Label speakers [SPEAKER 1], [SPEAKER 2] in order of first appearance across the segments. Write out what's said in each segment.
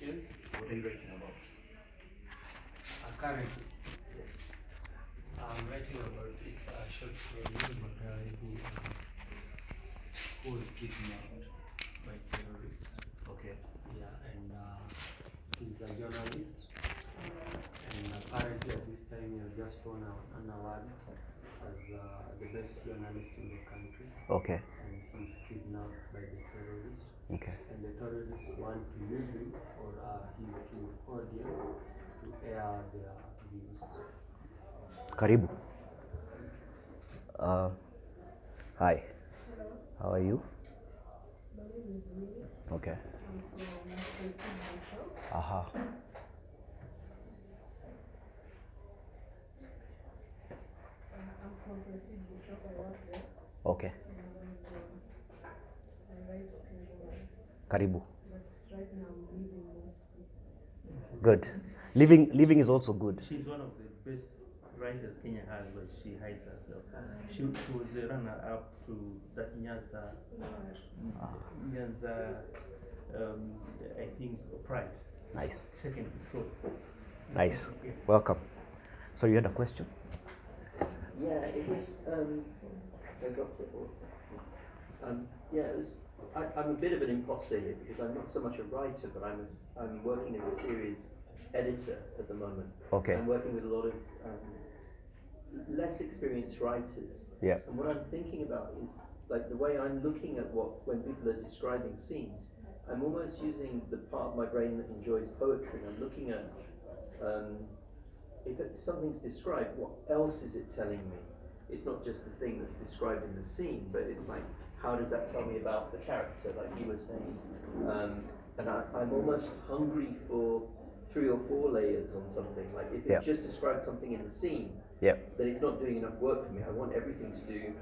[SPEAKER 1] Yes.
[SPEAKER 2] What are you writing about?
[SPEAKER 1] Currently,
[SPEAKER 2] Yes.
[SPEAKER 1] I'm writing about it's a short story about a lady who was kidnapped by terrorists.
[SPEAKER 2] Okay.
[SPEAKER 1] Yeah, and he's a journalist. And apparently at this time he has just won an award as the best journalist in the country.
[SPEAKER 2] Okay.
[SPEAKER 1] And he's kidnapped by the terrorists.
[SPEAKER 2] Okay.
[SPEAKER 1] And the terrorists want to use him or his audience to air their views.
[SPEAKER 2] Karibu. Hi.
[SPEAKER 3] Hello,
[SPEAKER 2] How are you?
[SPEAKER 3] my name is Winnie.
[SPEAKER 2] Okay.
[SPEAKER 3] I'm from Masterclass.
[SPEAKER 2] Aha.
[SPEAKER 3] I'm from Prestige Shop. I work there.
[SPEAKER 2] Okay.
[SPEAKER 3] I write occasionally,
[SPEAKER 2] Karibu.
[SPEAKER 3] but right now I'm living mostly.
[SPEAKER 2] Good. Living is also good.
[SPEAKER 4] She's one of the best writers Kenya has, but she hides herself. She was the runner-up to that Nyanza, I think, prize.
[SPEAKER 2] Nice.
[SPEAKER 4] Second to throat.
[SPEAKER 2] Nice. Welcome. So you had a question?
[SPEAKER 5] Yeah, it was. I dropped it. Yeah, it was. I'm a bit of an imposter here because I'm not so much a writer, but I'm working as a series editor at the moment.
[SPEAKER 2] Okay.
[SPEAKER 5] I'm working with a lot of less experienced writers.
[SPEAKER 2] Yeah.
[SPEAKER 5] And what I'm thinking about is like the way I'm looking at when people are describing scenes. I'm almost using the part of my brain that enjoys poetry. I'm looking at if something's described, what else is it telling me? It's not just the thing that's described in the scene, but it's like, how does that tell me about the character, like you were saying? And I'm almost hungry for 3 or 4 layers on something. Like if it just describes something in the scene, then it's not doing enough work for me. I want everything to do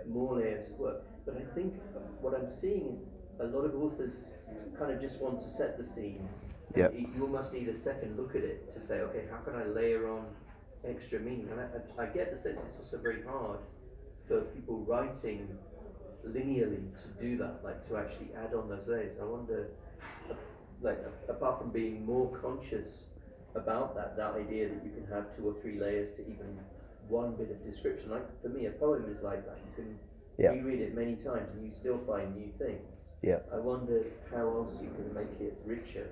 [SPEAKER 5] more layers of work. But I think what I'm seeing is a lot of authors kind of just want to set the scene. You almost need a second look at it to say, okay, how can I layer on extra meaning? And I get the sense it's also very hard for people writing linearly to do that, like to actually add on those layers. I wonder, like, apart from being more conscious about that idea that you can have 2 or 3 layers to even one bit of description. Like for me, a poem is like that. You can reread it many times and you still find new things. I wonder how else you can make it richer.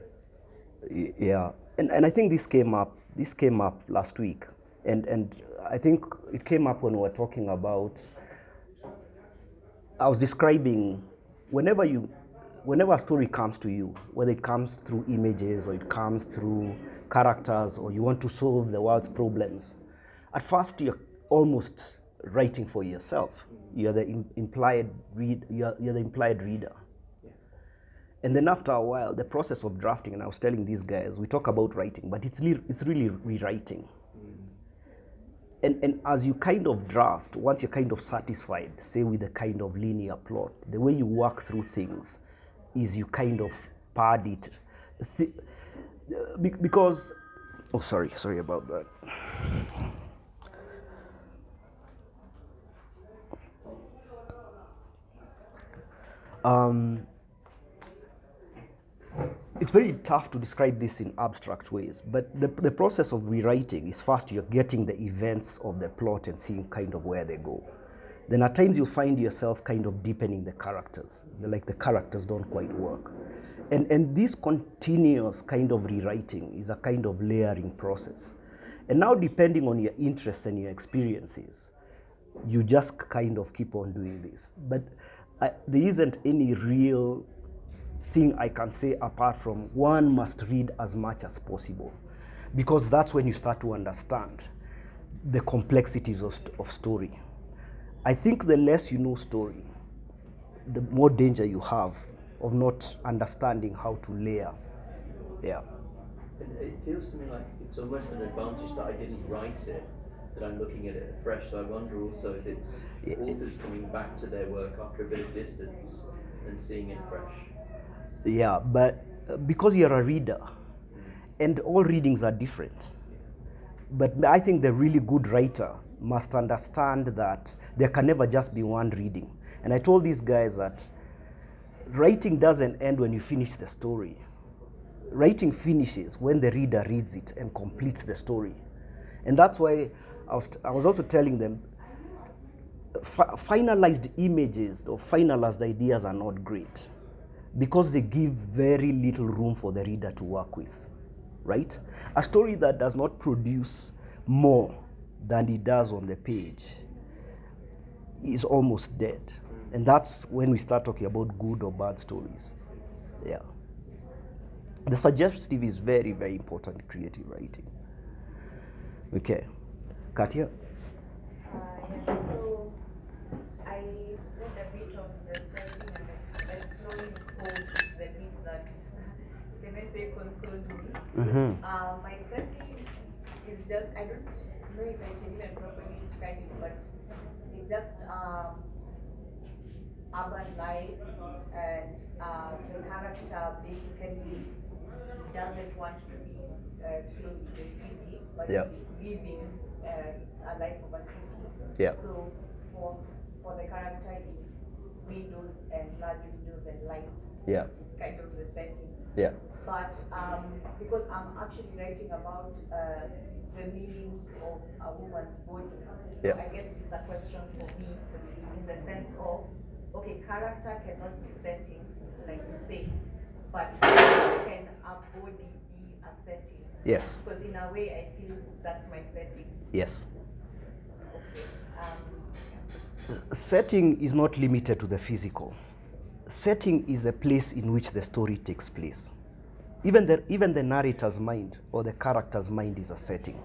[SPEAKER 2] Yeah, and I think this came up last week, and I think it came up when we were talking about. I was describing whenever a story comes to you, whether it comes through images or it comes through characters or you want to solve the world's problems, at first you're almost writing for yourself. You're the implied reader. And then after a while, the process of drafting, and I was telling these guys, we talk about writing, but it's really rewriting. And as you kind of draft, once you're kind of satisfied, say with a kind of linear plot, the way you work through things is you kind of pad it. Because, oh, sorry about that. It's very tough to describe this in abstract ways, but the process of rewriting is first you're getting the events of the plot and seeing kind of where they go. Then at times you find yourself kind of deepening the characters. You're like the characters don't quite work. And this continuous kind of rewriting is a kind of layering process. And now depending on your interests and your experiences, you just kind of keep on doing this. But there isn't any real thing I can say apart from one must read as much as possible, because that's when you start to understand the complexities of story. I think the less you know story, the more danger you have of not understanding how to layer. Yeah.
[SPEAKER 5] And it feels to me like it's almost an advantage that I didn't write it, that I'm looking at it fresh. So I wonder also if it's authors coming back to their work after a bit of distance and seeing it fresh.
[SPEAKER 2] Yeah, but because you're a reader, and all readings are different. But I think the really good writer must understand that there can never just be one reading. And I told these guys that writing doesn't end when you finish the story. Writing finishes when the reader reads it and completes the story. And that's why I was also telling them finalized images or finalized ideas are not great because they give very little room for the reader to work with, right? A story that does not produce more than it does on the page is almost dead. And that's when we start talking about good or bad stories. Yeah. The suggestive is very, very important in creative writing. Okay. Katia?
[SPEAKER 3] Yeah, so I read a bit of the setting and exploring home the bit that can I say consoled me. My setting is just I don't know if I can even properly describe it, but it's just urban life and the character basically doesn't want to be close to the city, but
[SPEAKER 2] Yeah.
[SPEAKER 3] is living a life of a city.
[SPEAKER 2] Yeah.
[SPEAKER 3] So for the character, it's windows and large windows and light.
[SPEAKER 2] Yeah.
[SPEAKER 3] It's kind of the setting.
[SPEAKER 2] Yeah.
[SPEAKER 3] But because I'm actually writing about the meanings of a woman's body, so
[SPEAKER 2] Yeah.
[SPEAKER 3] I guess it's a question for me in the sense of, okay, character cannot be setting, like you say, but can a body be a setting?
[SPEAKER 2] Yes.
[SPEAKER 3] Because in a way, I feel that's my setting.
[SPEAKER 2] Yes.
[SPEAKER 3] Okay.
[SPEAKER 2] Setting is not limited to the physical. Setting is a place in which the story takes place. Even the narrator's mind or the character's mind is a setting.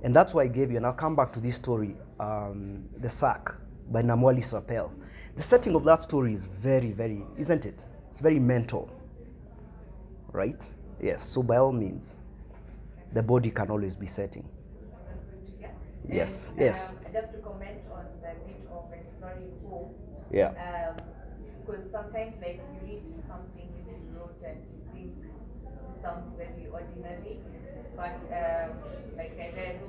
[SPEAKER 2] And that's why I gave you, and I'll come back to this story, The Sack by Namwali Sapel. The setting of that story is very, very, isn't it? It's very mental, right? Yes, so by all means, the body can always be setting.
[SPEAKER 3] That's good to hear.
[SPEAKER 2] Yes,
[SPEAKER 3] And,
[SPEAKER 2] yes.
[SPEAKER 3] Just to comment on the bit of exploring home.
[SPEAKER 2] Yeah.
[SPEAKER 3] Because sometimes, like, you read something you wrote and you think it sounds very ordinary, but like I read,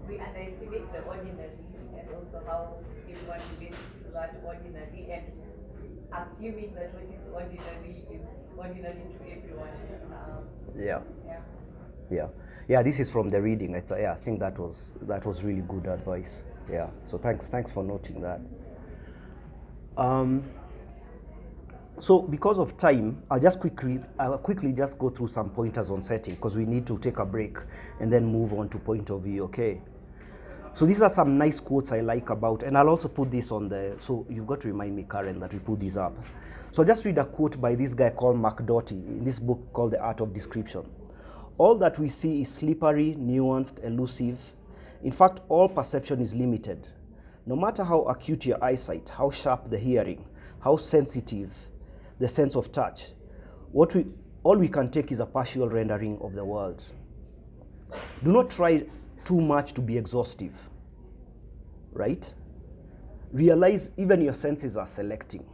[SPEAKER 3] we underestimate the ordinary and also how everyone relates to that ordinary, and assuming that what is ordinary is ordinary to everyone.
[SPEAKER 2] Yeah.
[SPEAKER 3] Yeah.
[SPEAKER 2] Yeah, yeah. This is from the reading. I think that was really good advice. Yeah. So thanks for noting that. So because of time, I'll quickly just go through some pointers on setting because we need to take a break and then move on to point of view. Okay. So these are some nice quotes I like about, and I'll also put this on the. So you've got to remind me, Karen, that we put these up. So I'll just read a quote by this guy called Mark Doty in this book called The Art of Description. All that we see is slippery, nuanced, elusive. In fact, all perception is limited. No matter how acute your eyesight, how sharp the hearing, how sensitive the sense of touch, all we can take is a partial rendering of the world. Do not try too much to be exhaustive, right? Realize even your senses are selecting.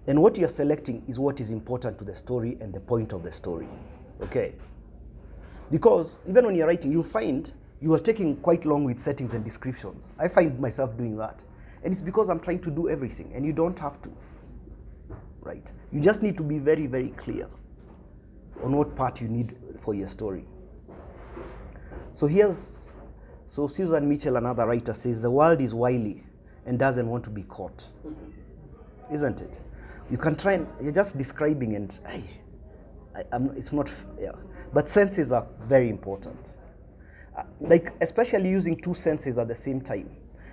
[SPEAKER 2] And what you're selecting is what is important to the story and the point of the story, okay? Because even when you're writing, you'll find you are taking quite long with settings and descriptions. I find myself doing that. And it's because I'm trying to do everything, and you don't have to, right? You just need to be very, very clear on what part you need for your story. So Susan Mitchell, another writer, says the world is wily and doesn't want to be caught, isn't it? You can try and you're just describing and it's not, yeah. But senses are very important. Like especially using two senses at the same time.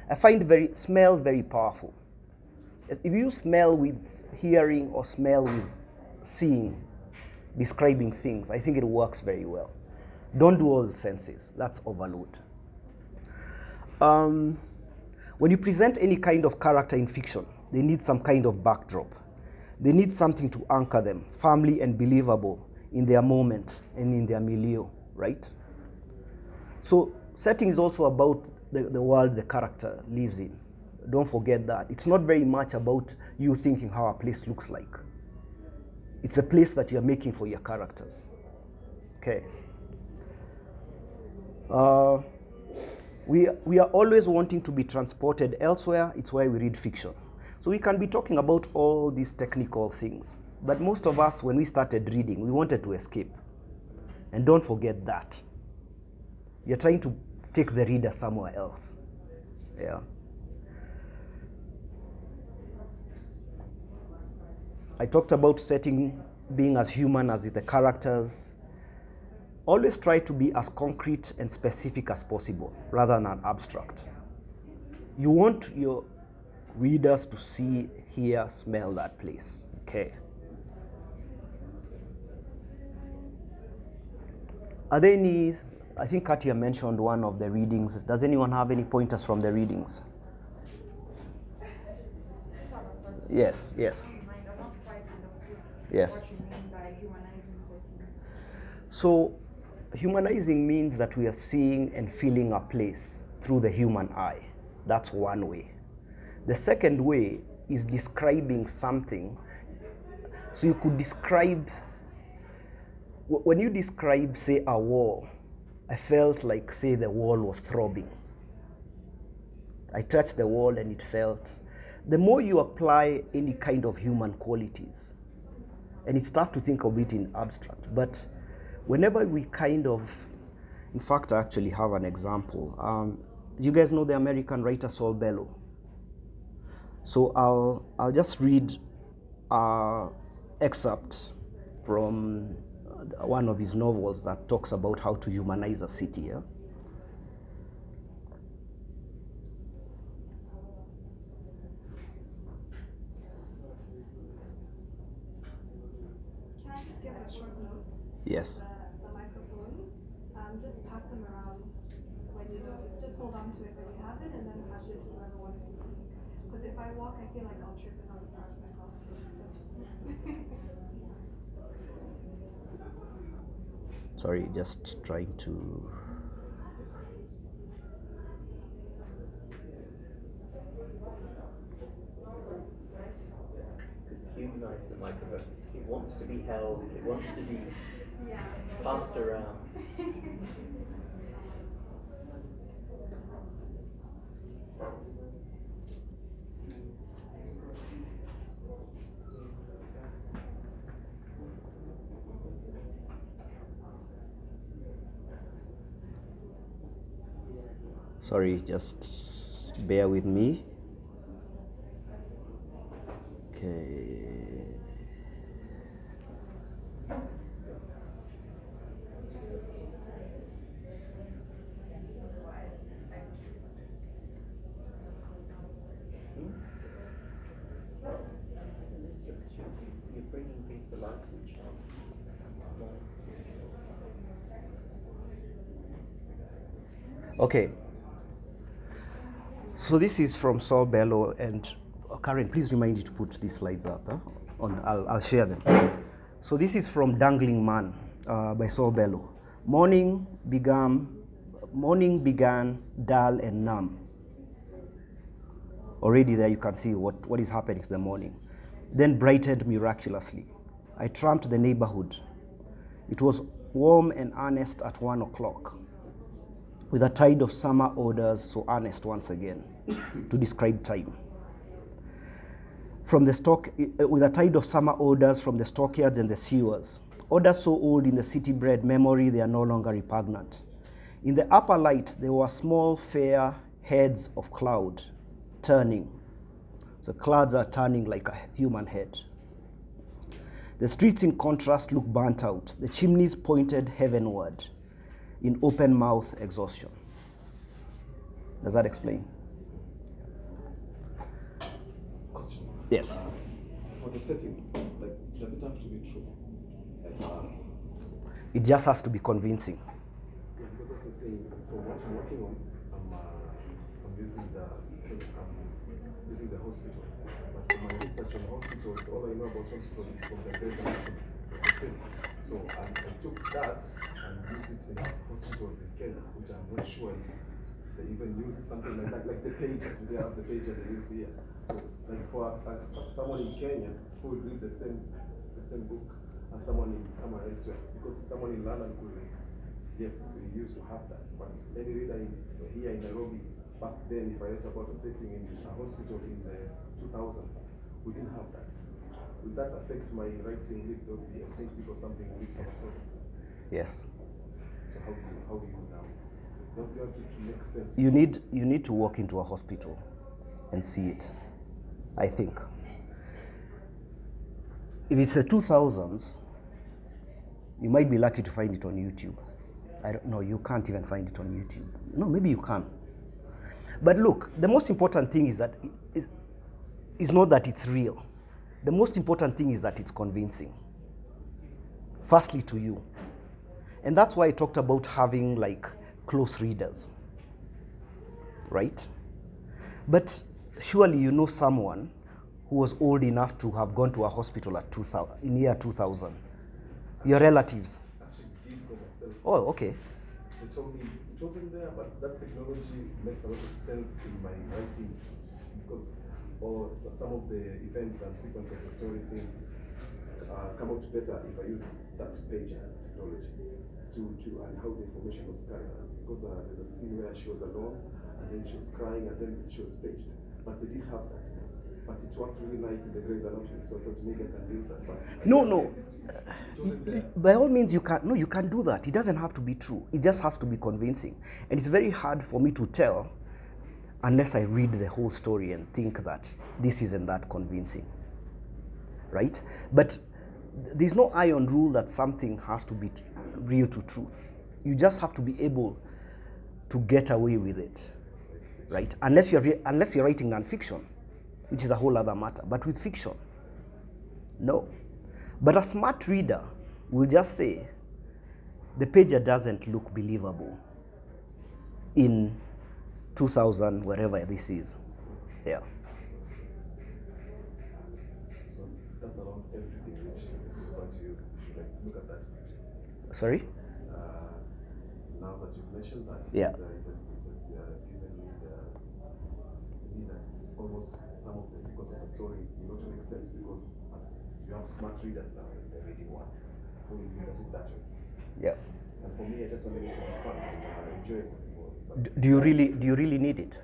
[SPEAKER 2] I find smell very powerful. If you smell with hearing or smell with seeing, describing things, I think it works very well. Don't do all senses, that's overload. When you present any kind of character in fiction, they need some kind of backdrop. They need something to anchor them, firmly and believable in their moment and in their milieu, right? So setting is also about the world the character lives in. Don't forget that. It's not very much about you thinking how a place looks like. It's a place that you're making for your characters. Okay. We are always wanting to be transported elsewhere. It's why we read fiction. So we can be talking about all these technical things, But most of us, when we started reading, we wanted to escape. And don't forget that. You're trying to take the reader somewhere else. Yeah. I talked about setting, being as human as the characters. Always try to be as concrete and specific as possible, rather than abstract. You want your readers to see, hear, smell that place. Okay. Are there any, I think Katia mentioned one of the readings. Does anyone have any pointers from the readings? Yes, yes. Yes.
[SPEAKER 6] What you mean by humanizing setting?
[SPEAKER 2] So, humanizing means that we are seeing and feeling a place through the human eye. That's one way. The second way is describing something. So you could describe, when you describe, say, a wall, I felt like, say, the wall was throbbing. I touched the wall and it felt. The more you apply any kind of human qualities, and it's tough to think of it in abstract, but whenever we kind of, in fact, I actually have an example. You guys know the American writer Saul Bellow. So I'll just read an excerpt from one of his novels that talks about how to humanize a city. Yeah?
[SPEAKER 6] Can I just give a short note?
[SPEAKER 2] Yes.
[SPEAKER 6] The microphones, just pass them around when you notice. Just hold on to it when you have it, and then pass it to whoever wants to speak. Because if I walk, I feel like I'll trip and I'll embarrass myself. So just.
[SPEAKER 2] Sorry, just trying to.
[SPEAKER 5] Humanize the microphone. It wants to be held. It wants to be passed around.
[SPEAKER 2] Sorry, just bear with me. Okay.
[SPEAKER 5] You're bringing things to light, which
[SPEAKER 2] Okay. So this is from Saul Bellow, and Karen, please remind you to put these slides up. Huh? I'll share them. So this is from Dangling Man by Saul Bellow. Morning began dull and numb. Already there you can see what is happening to the morning. Then brightened miraculously. I tramped the neighborhood. It was warm and earnest at 1 o'clock, with a tide of summer odors, so earnest once again, to describe time. With a tide of summer odors from the stockyards and the sewers. Odors so old in the city-bred memory, they are no longer repugnant. In the upper light, there were small, fair heads of cloud turning. The clouds are turning like a human head. The streets, in contrast, look burnt out. The chimneys pointed heavenward in open mouth exhaustion. Does that explain?
[SPEAKER 7] Question.
[SPEAKER 2] Yes.
[SPEAKER 7] For the setting, like, does it have to be true? Like,
[SPEAKER 2] It just has to be convincing.
[SPEAKER 7] yeah, because that's the thing. For what I'm working on, I'm using the hospitals. But for my research on hospitals, all I know about hospitals is from the bed of the film. So I took that and used it in hospitals in Kenya, which I'm not sure if they even use something like that, like the pager. Do they have the pager they use here? So, like for someone in Kenya who would read the same book as someone in somewhere elsewhere, because someone in London could read. Yes, we used to have that, but any reader here in Nairobi back then, if I read about a setting in a hospital in the 2000s, we didn't have that. We will that affect my writing? Will it be aesthetic or something? Will it
[SPEAKER 2] Yes.
[SPEAKER 7] also?
[SPEAKER 2] Yes.
[SPEAKER 7] So how do you now? Don't you have to make sense?
[SPEAKER 2] You need to walk into a hospital and see it, I think. If it's the 2000s, you might be lucky to find it on YouTube. I don't know, you can't even find it on YouTube. No, maybe you can. But look, the most important thing is that is not that it's real. The most important thing is that it's convincing. Firstly to you. And that's why I talked about having like close readers. Right? But surely you know someone who was old enough to have gone to a hospital at 2000, in year 2000. Your relatives.
[SPEAKER 7] Actually did go myself.
[SPEAKER 2] Oh, okay.
[SPEAKER 7] They told me it wasn't there, but that technology makes a lot of sense in my writing because some of the events and sequence of the story scenes come out better if I used that pager technology to and how the information was carried. Because there's a scene where she was alone and then she was crying and then she was paged. But they did have that. But it worked really nice in the Grey's Anatomy, so I thought maybe I can use that. But
[SPEAKER 2] No.
[SPEAKER 7] it wasn't there.
[SPEAKER 2] By all means, you can do that. It doesn't have to be true. It just has to be convincing. And it's very hard for me to tell unless I read the whole story and think that this isn't that convincing. Right? But there's no iron rule that something has to be real to truth. You just have to be able to get away with it. Right? Unless you're writing nonfiction, which is a whole other matter. But with fiction, no. But a smart reader will just say, the pager doesn't look believable in 2000, wherever this is. Yeah.
[SPEAKER 7] So that's around everything which you're going to use. You should look at that picture.
[SPEAKER 2] Sorry?
[SPEAKER 7] Now that you've mentioned that,
[SPEAKER 2] Yeah.
[SPEAKER 7] it has given me that almost some of the sequence of the story will not make sense because as you have smart readers now in the reading one who will look at it that way.
[SPEAKER 2] Yeah.
[SPEAKER 7] And for me, I just wanted it to be fun and enjoyable. But
[SPEAKER 2] Do you really need it?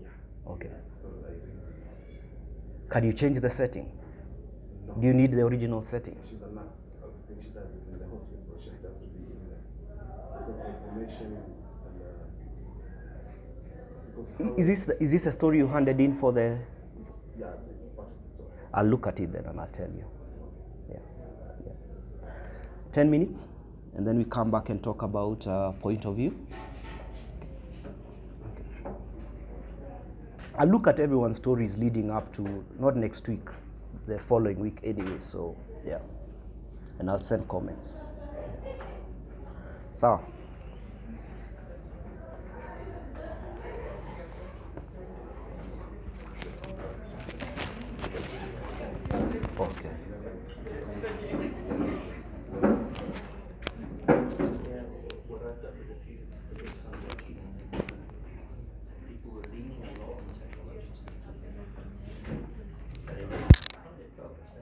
[SPEAKER 7] yeah.
[SPEAKER 2] Okay.
[SPEAKER 7] So I really,
[SPEAKER 2] Can you change the setting?
[SPEAKER 7] no.
[SPEAKER 2] Do you need the original setting?
[SPEAKER 7] She's a nurse. Everything she does is in the hospital. She has to be in there because the information and because how
[SPEAKER 2] Is this a story you handed in for the?
[SPEAKER 7] it's part of the story.
[SPEAKER 2] I'll look at it then and I'll tell you. Yeah. 10 minutes, and then we come back and talk about point of view. Okay. I'll look at everyone's stories leading up to, not next week, the following week anyway, so yeah. And I'll send comments. Yeah. So.